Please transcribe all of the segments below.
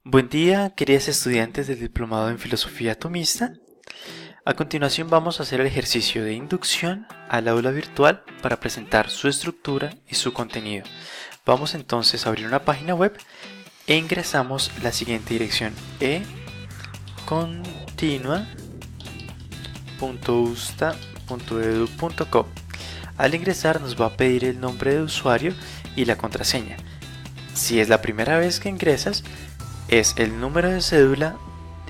Buen día, queridos estudiantes del Diplomado en Filosofía Atomista. A continuación vamos a hacer el ejercicio de inducción al aula virtual para presentar su estructura y su contenido. Vamos entonces a abrir una página web e ingresamos la siguiente dirección: econtinua.usta.edu.co. Al ingresar nos va a pedir el nombre de usuario y la contraseña. Si es la primera vez que ingresas, es el número de cédula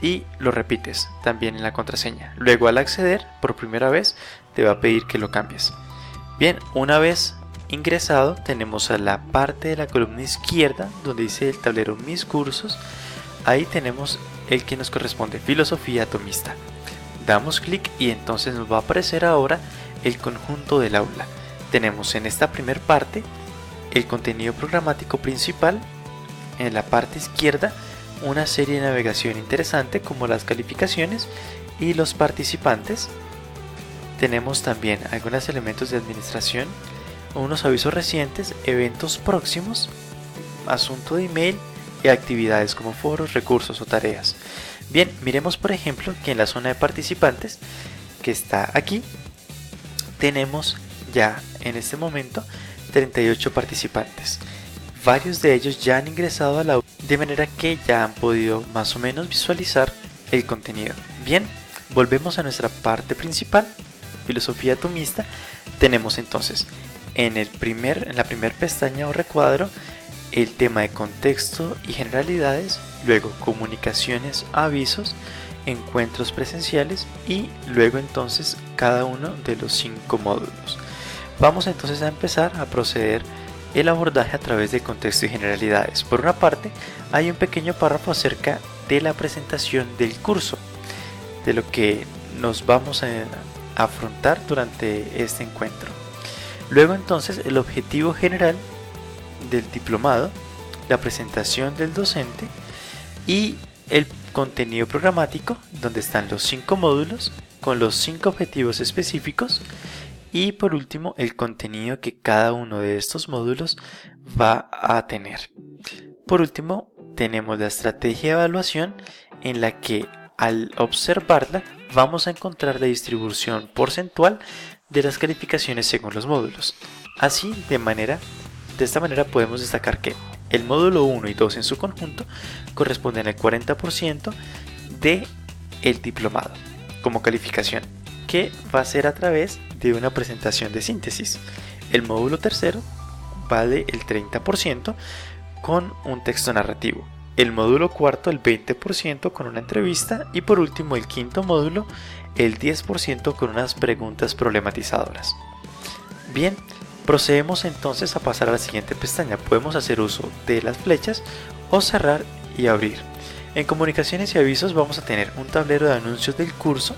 y lo repites también en la contraseña. Luego, al acceder por primera vez, te va a pedir que lo cambies. Bien, una vez ingresado, tenemos a la parte de la columna izquierda donde dice el tablero Mis cursos. Ahí tenemos el que nos corresponde, Filosofía Atomista. Damos clic y entonces nos va a aparecer ahora el conjunto del aula. Tenemos en esta primera parte el contenido programático principal. En la parte izquierda, una serie de navegación interesante como las calificaciones y los participantes. Tenemos también algunos elementos de administración, unos avisos recientes, eventos próximos, asunto de email y actividades como foros, recursos o tareas. Bien, miremos por ejemplo que en la zona de participantes, que está aquí, tenemos ya en este momento 38 participantes. Varios de ellos ya han ingresado a la aula, de manera que ya han podido más o menos visualizar el contenido. Bien, volvemos a nuestra parte principal, Filosofía Atomista. Tenemos entonces en la primera pestaña o recuadro el tema de contexto y generalidades, luego comunicaciones, avisos, encuentros presenciales y luego entonces cada uno de los 5 módulos. Vamos entonces a empezar a proceder el abordaje a través de contexto y generalidades. Por una parte, hay un pequeño párrafo acerca de la presentación del curso, de lo que nos vamos a afrontar durante este encuentro. Luego entonces el objetivo general del diplomado, la presentación del docente y el contenido programático, donde están los 5 módulos con los 5 objetivos específicos. Y por último, el contenido que cada uno de estos módulos va a tener. Por último, tenemos la estrategia de evaluación, en la que al observarla vamos a encontrar la distribución porcentual de las calificaciones según los módulos. Así, de esta manera podemos destacar que el módulo 1 y 2 en su conjunto corresponden al 40% del diplomado como calificación, que va a ser a través de una presentación de síntesis. El módulo tercero vale el 30% con un texto narrativo. El módulo cuarto el 20% con una entrevista y por último el quinto módulo el 10% con unas preguntas problematizadoras. Bien, procedemos entonces a pasar a la siguiente pestaña. Podemos hacer uso de las flechas o cerrar y abrir. En comunicaciones y avisos vamos a tener un tablero de anuncios del curso,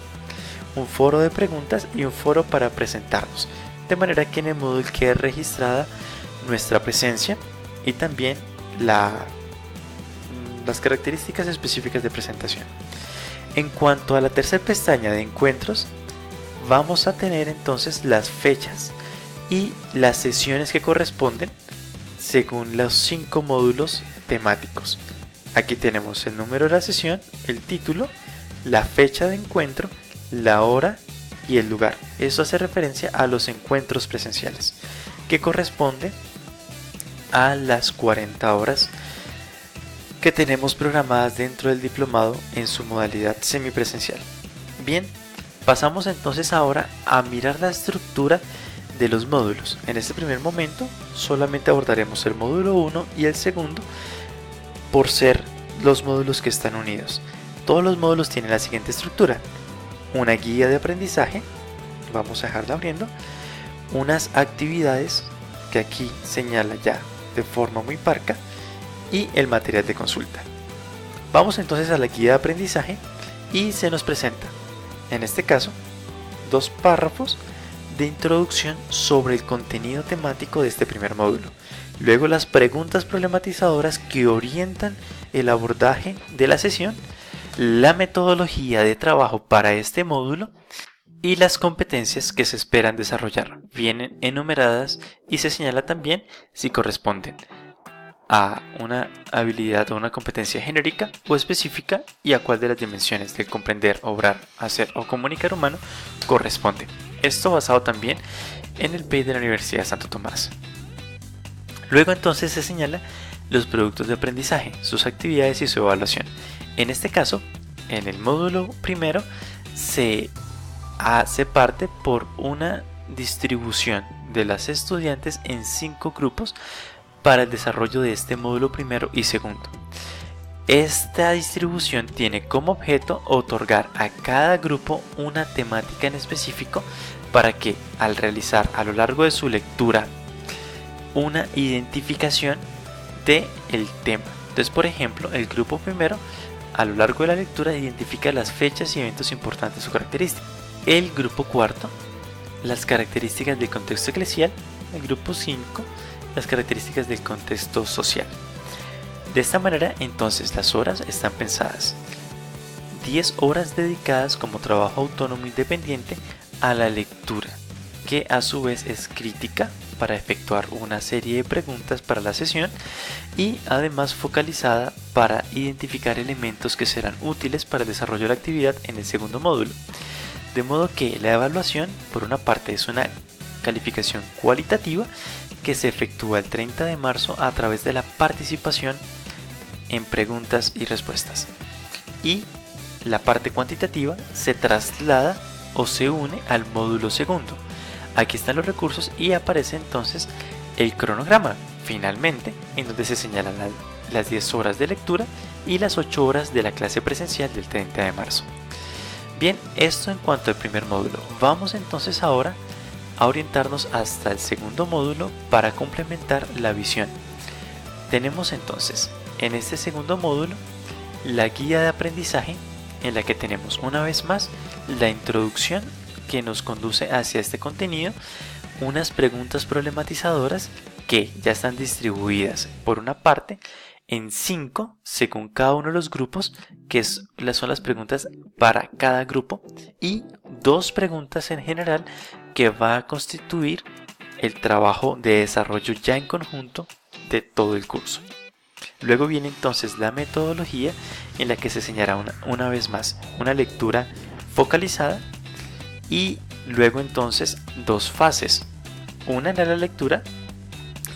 un foro de preguntas y un foro para presentarnos, de manera que en el módulo quede registrada nuestra presencia y también las características específicas de presentación. En cuanto a la tercera pestaña de encuentros, vamos a tener entonces las fechas y las sesiones que corresponden según los 5 módulos temáticos. Aquí tenemos el número de la sesión, el título, la fecha de encuentro, la hora y el lugar. Eso hace referencia a los encuentros presenciales, que corresponde a las 40 horas que tenemos programadas dentro del diplomado en su modalidad semipresencial. Bien, pasamos entonces ahora a mirar la estructura de los módulos. En este primer momento solamente abordaremos el módulo 1 y el segundo, por ser los módulos que están unidos. Todos los módulos tienen la siguiente estructura: una guía de aprendizaje, vamos a dejarla abriendo, unas actividades que aquí señala ya de forma muy parca y el material de consulta. Vamos entonces a la guía de aprendizaje y se nos presenta, en este caso, 2 párrafos de introducción sobre el contenido temático de este primer módulo. Luego las preguntas problematizadoras que orientan el abordaje de la sesión, la metodología de trabajo para este módulo y las competencias que se esperan desarrollar. Vienen enumeradas y se señala también si corresponden a una habilidad o una competencia genérica o específica y a cuál de las dimensiones del comprender, obrar, hacer o comunicar humano corresponde. Esto basado también en el PEI de la Universidad de Santo Tomás. Luego entonces se señala los productos de aprendizaje, sus actividades y su evaluación. En este caso, en el módulo primero se hace parte por una distribución de las estudiantes en 5 grupos para el desarrollo de este módulo primero y segundo. Esta distribución tiene como objeto otorgar a cada grupo una temática en específico para que al realizar a lo largo de su lectura una identificación del tema. Entonces, por ejemplo, el grupo primero a lo largo de la lectura identifica las fechas y eventos importantes o características. El grupo cuarto, las características del contexto eclesial. El grupo 5, las características del contexto social. De esta manera, entonces, las horas están pensadas. 10 horas dedicadas como trabajo autónomo independiente a la lectura, que a su vez es crítica para efectuar una serie de preguntas para la sesión y además focalizada para identificar elementos que serán útiles para el desarrollo de la actividad en el segundo módulo. De modo que la evaluación, por una parte, es una calificación cualitativa que se efectúa el 30 de marzo a través de la participación en preguntas y respuestas. Y la parte cuantitativa se traslada o se une al módulo segundo. Aquí están los recursos y aparece entonces el cronograma, finalmente, en donde se señalan las 10 horas de lectura y las 8 horas de la clase presencial del 30 de marzo. Bien, esto en cuanto al primer módulo. Vamos entonces ahora a orientarnos hasta el segundo módulo para complementar la visión. Tenemos entonces en este segundo módulo la guía de aprendizaje, en la que tenemos una vez más la introducción que nos conduce hacia este contenido, unas preguntas problematizadoras que ya están distribuidas por una parte en 5 según cada uno de los grupos, que son las preguntas para cada grupo, y 2 preguntas en general que va a constituir el trabajo de desarrollo ya en conjunto de todo el curso. Luego viene entonces la metodología, en la que se señala una vez más una lectura focalizada, y luego entonces 2 fases, una en la lectura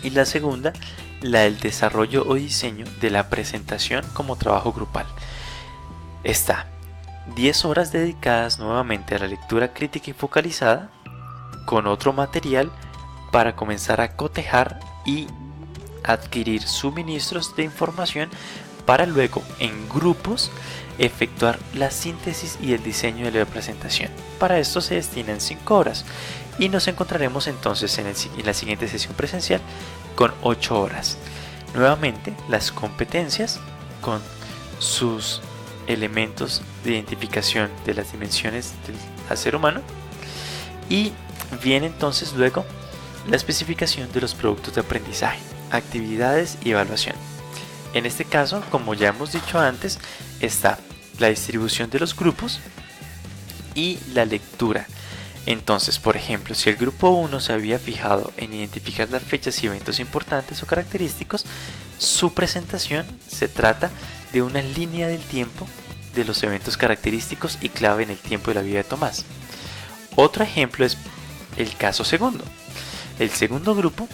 y la segunda la del desarrollo o diseño de la presentación como trabajo grupal. Está 10 horas dedicadas nuevamente a la lectura crítica y focalizada, con otro material para comenzar a cotejar y adquirir suministros de información para luego en grupos efectuar la síntesis y el diseño de la presentación. Para esto se destinan 5 horas y nos encontraremos entonces en la siguiente sesión presencial con 8 horas. Nuevamente las competencias con sus elementos de identificación de las dimensiones del ser humano, y viene entonces luego la especificación de los productos de aprendizaje, actividades y evaluación. En este caso, como ya hemos dicho antes, está la distribución de los grupos y la lectura. Entonces, por ejemplo, si el grupo 1 se había fijado en identificar las fechas y eventos importantes o característicos, su presentación se trata de una línea del tiempo de los eventos característicos y clave en el tiempo de la vida de Tomás. Otro ejemplo es el caso segundo. El segundo grupo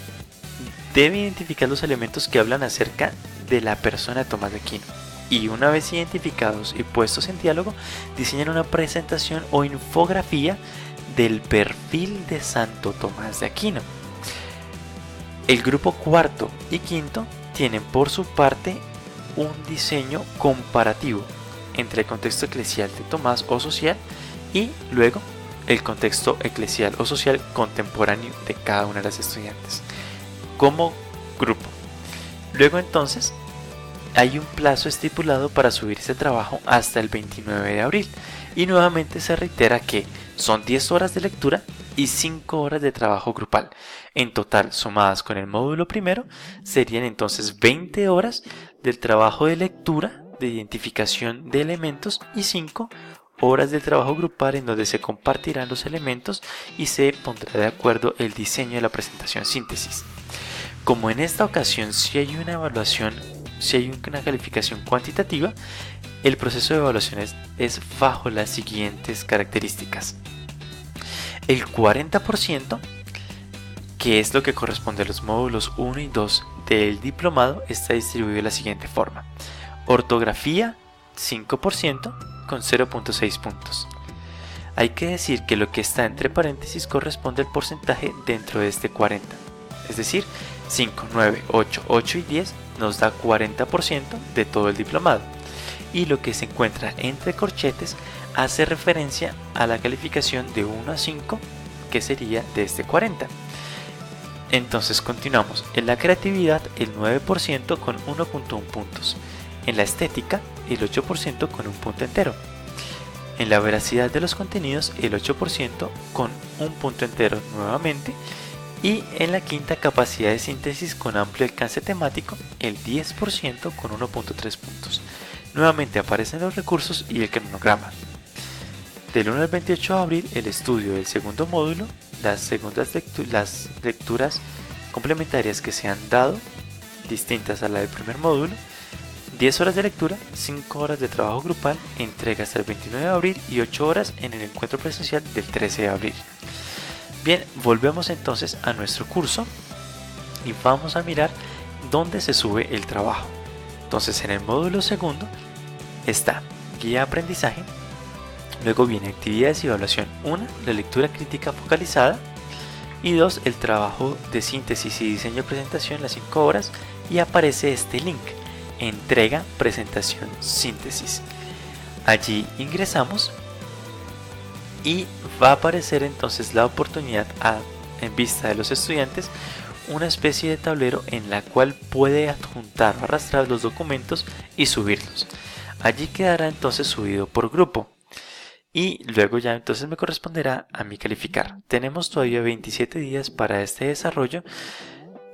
debe identificar los elementos que hablan acerca de la persona de Tomás de Aquino, y una vez identificados y puestos en diálogo, diseñan una presentación o infografía del perfil de Santo Tomás de Aquino. El grupo cuarto y quinto tienen por su parte un diseño comparativo entre el contexto eclesial de Tomás o social y luego el contexto eclesial o social contemporáneo de cada una de las estudiantes como grupo. Luego entonces hay un plazo estipulado para subir este trabajo hasta el 29 de abril, y nuevamente se reitera que son 10 horas de lectura y 5 horas de trabajo grupal. En total, sumadas con el módulo primero, serían entonces 20 horas del trabajo de lectura, de identificación de elementos, y 5 horas de trabajo grupal, en donde se compartirán los elementos y se pondrá de acuerdo el diseño de la presentación síntesis. Como en esta ocasión sí hay una evaluación, si hay una calificación cuantitativa, el proceso de evaluación es bajo las siguientes características. El 40%, que es lo que corresponde a los módulos 1 y 2 del diplomado, está distribuido de la siguiente forma. Ortografía 5% con 0.6 puntos. Hay que decir que lo que está entre paréntesis corresponde al porcentaje dentro de este 40. Es decir, 5, 9, 8, 8 y 10 nos da 40% de todo el diplomado. Y lo que se encuentra entre corchetes hace referencia a la calificación de 1 a 5, que sería de este 40. Entonces continuamos. En la creatividad el 9% con 1.1 puntos. En la estética el 8% con un punto entero. En la veracidad de los contenidos el 8% con un punto entero nuevamente. Y en la quinta capacidad de síntesis con amplio alcance temático el 10% con 1.3 puntos. Nuevamente aparecen los recursos y el cronograma. Del 1 al 28 de abril el estudio del segundo módulo, las lecturas complementarias que se han dado, distintas a la del primer módulo, 10 horas de lectura, 5 horas de trabajo grupal, entregas el 29 de abril y 8 horas en el encuentro presencial del 13 de abril. Bien, volvemos entonces a nuestro curso y vamos a mirar dónde se sube el trabajo. Entonces en el módulo segundo está guía de aprendizaje, luego viene actividades y evaluación 1, la lectura crítica focalizada, y 2, el trabajo de síntesis y diseño de presentación, las 5 horas, y aparece este link, entrega, presentación, síntesis. Allí ingresamos y va a aparecer entonces la oportunidad en vista de los estudiantes una especie de tablero en la cual puede adjuntar o arrastrar los documentos y subirlos. Allí quedará entonces subido por grupo y luego ya entonces me corresponderá a mí calificar. Tenemos todavía 27 días para este desarrollo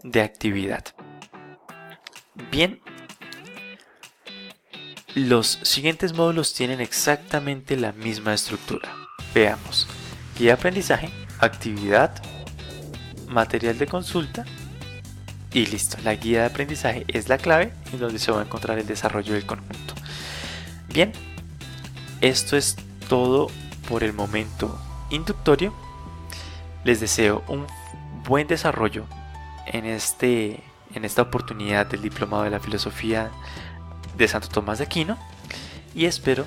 de actividad. Bien, los siguientes módulos tienen exactamente la misma estructura. Veamos: guía de aprendizaje, actividad, material de consulta y listo. La guía de aprendizaje es la clave en donde se va a encontrar el desarrollo del conjunto. Bien, esto es todo por el momento introductorio. Les deseo un buen desarrollo en esta oportunidad del Diplomado de la Filosofía de Santo Tomás de Aquino y espero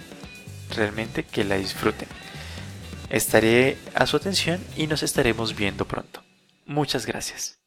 realmente que la disfruten. Estaré a su atención y nos estaremos viendo pronto. Muchas gracias.